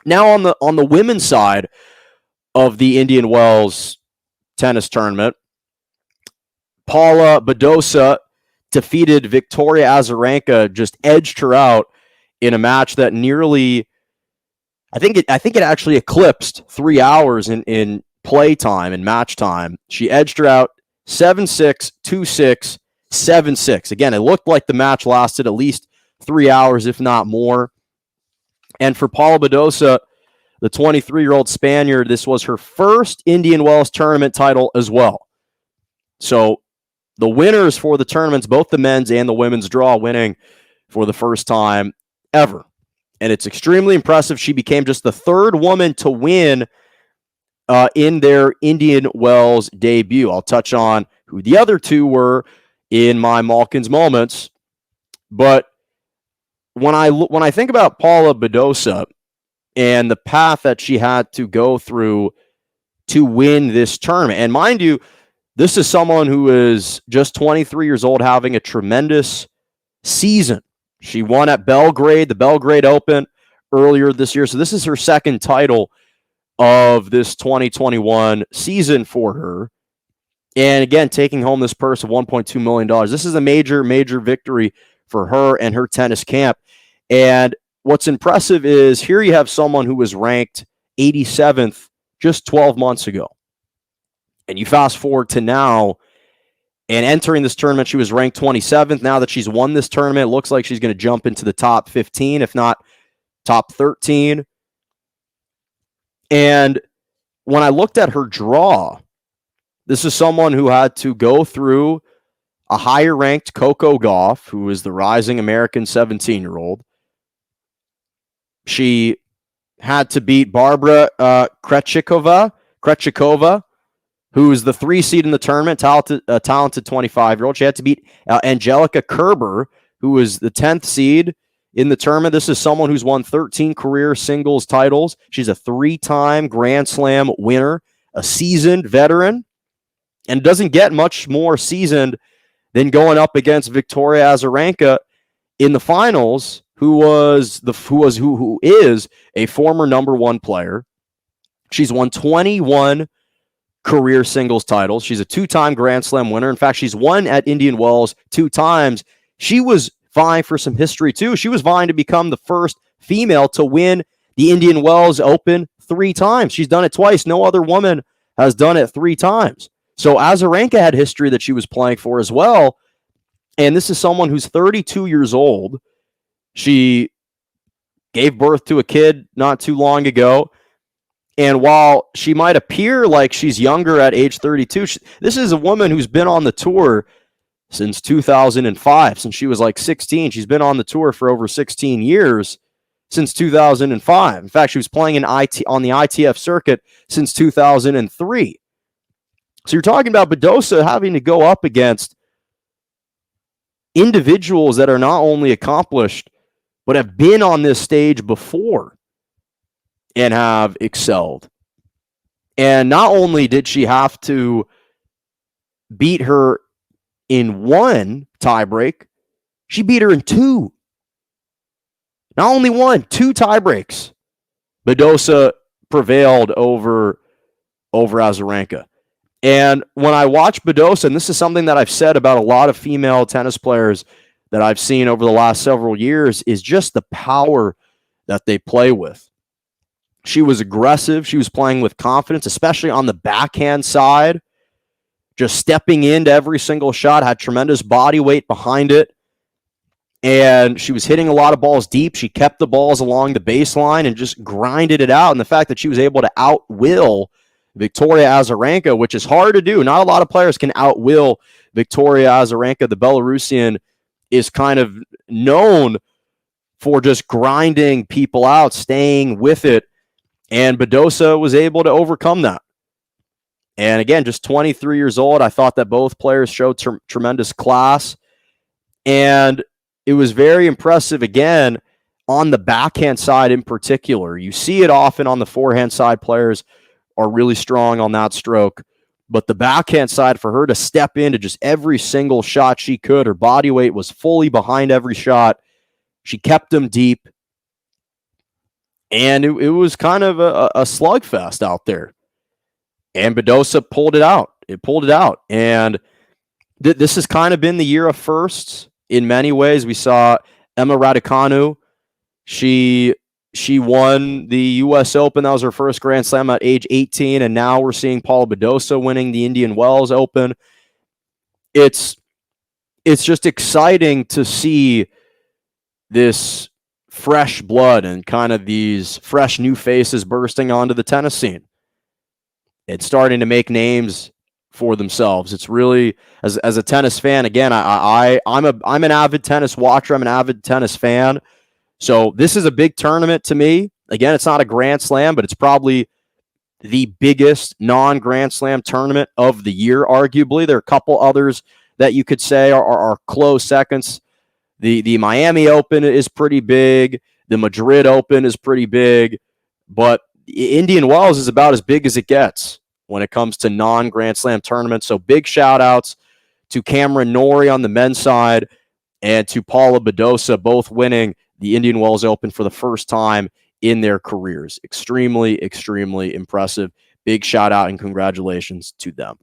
Now on the women's side of the Indian Wells tennis tournament, Paula Badosa defeated Victoria Azarenka, just edged her out in a match that nearly, I think it actually eclipsed 3 hours in play time and match time. She edged her out 7-6, 2-6, 7-6. Again, it looked like the match lasted at least 3 hours, if not more. And for Paula Badosa, the 23-year-old Spaniard, this was her first Indian Wells tournament title as well. So the winners for the tournaments, both the men's and the women's draw, winning for the first time ever. And it's extremely impressive. She became just the third woman to win in their Indian Wells debut. I'll touch on who the other two were in my Malkin's moments. But when I think about Paula Badosa and the path that she had to go through to win this tournament, and mind you, this is someone who is just 23 years old, having a tremendous season. She won at Belgrade, the Belgrade Open, earlier this year. So this is her second title of this 2021 season for her. And again, taking home this purse of $1.2 million. This is a major, major victory for her and her tennis camp. And what's impressive is here you have someone who was ranked 87th just 12 months ago. And you fast forward to now, and entering this tournament, she was ranked 27th. Now that she's won this tournament, it looks like she's going to jump into the top 15, if not top 13. And when I looked at her draw, this is someone who had to go through a higher-ranked Coco Gauff, who is the rising American 17-year-old. She had to beat Barbara Krejcikova, who is the 3 seed in the tournament, talented 25-year-old. She had to beat Angelica Kerber, who is the 10th seed in the tournament. This is someone who's won 13 career singles titles. She's a 3-time Grand Slam winner, a seasoned veteran, and doesn't get much more seasoned than going up against Victoria Azarenka in the finals, who is a former number 1 player. She's won 21 career singles titles. She's a 2-time Grand Slam winner. In fact, she's won at Indian Wells 2 times. She was vying for some history too. She was vying to become the first female to win the Indian Wells Open 3 times. She's done it twice. No other woman has done it 3 times. So Azarenka had history that she was playing for as well. And this is someone who's 32 years old. She gave birth to a kid not too long ago. And while she might appear like she's younger at age 32, this is a woman who's been on the tour since 2005, since she was like 16. She's been on the tour for over 16 years, since 2005. In fact, she was playing on the ITF circuit since 2003. So you're talking about Badosa having to go up against individuals that are not only accomplished, but have been on this stage before and have excelled. And not only did she have to beat her in 1 tiebreak, she beat her in 2. Not only 1, 2 tiebreaks. Badosa prevailed over Azarenka. And when I watch Badosa, and this is something that I've said about a lot of female tennis players that I've seen over the last several years, is just the power that they play with. She was aggressive. She was playing with confidence, especially on the backhand side, just stepping into every single shot, had tremendous body weight behind it. And she was hitting a lot of balls deep. She kept the balls along the baseline and just grinded it out. And the fact that she was able to outwill Victoria Azarenka, which is hard to do. Not a lot of players can outwill Victoria Azarenka. The Belarusian is kind of known for just grinding people out, staying with it. And Badosa was able to overcome that. And again, just 23 years old. I thought that both players showed tremendous class. And it was very impressive, again, on the backhand side in particular. You see it often on the forehand side. Players are really strong on that stroke. But the backhand side, for her to step into just every single shot she could, her body weight was fully behind every shot. She kept them deep. And it was kind of a slugfest out there. And Badosa pulled it out. It pulled it out. And this has kind of been the year of firsts in many ways. We saw Emma Raducanu. She won the U.S. Open. That was her first Grand Slam at age 18. And now we're seeing Paula Badosa winning the Indian Wells Open. It's just exciting to see this fresh blood and kind of these fresh new faces bursting onto the tennis scene. It's starting to make names for themselves. It's really, as a tennis fan, again, I'm an avid tennis watcher. I'm an avid tennis fan. So this is a big tournament to me. Again, it's not a Grand Slam, but it's probably the biggest non-Grand Slam tournament of the year, arguably. There are a couple others that you could say are close seconds. The Miami Open is pretty big. The Madrid Open is pretty big. But Indian Wells is about as big as it gets when it comes to non-Grand Slam tournaments. So big shout-outs to Cameron Norrie on the men's side and to Paula Badosa, both winning the Indian Wells Open for the first time in their careers. Extremely, extremely impressive. Big shout-out and congratulations to them.